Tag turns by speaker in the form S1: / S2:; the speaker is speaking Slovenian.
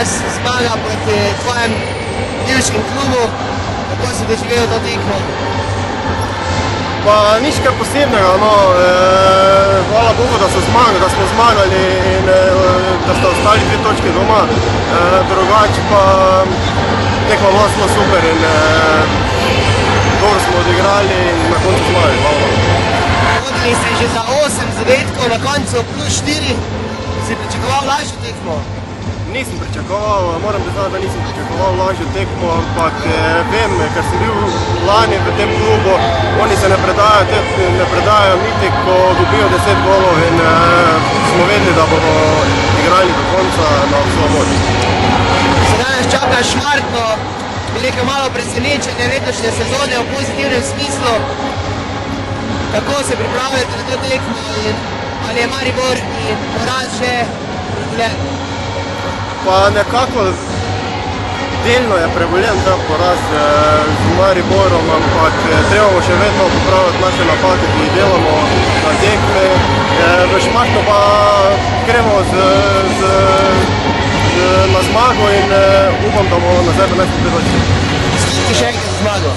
S1: danes zmaga proti tvojem bivšem klubu. Kako si doživel to tekmo?
S2: Pa nič kaj posebnega, no. Hvala Bogu, da smo zmagali in da sta ostali 2 točke doma. Drugače pa tekma bila zelo super in dobro smo odigrali in na koncu zmagali.
S1: Vodili ste že za 8 zadetkov, na koncu plus 4. Si pričakoval lažjo tekmo?
S2: Nisem pričakoval, moram priznati, da nisem pričakoval lažjo tekmo, ampak vem, ker sem bil lani v tem klubu, oni se ne predajo niti, ko dobijo 10 golov in smo vedeli, da bomo igrali do konca na vso moč.
S1: Sedaj nas čaka Šmartno, bi rekel malo presenečenje letošnje sezone v pozitivnem smislu. Kako se pripravljate na to tekmo in ali je Maribor in poraz že preboljen?
S2: Pa nekako delno je preboljen ta poraz z Mariborom, ampak trebamo še vedno popraviti naše napake, ki jih delamo na tekmi. V Šmartno pa gremo na zmago in upam, da bomo na sebe nesli 2 točke.
S1: Čestitke še enkrat za zmago.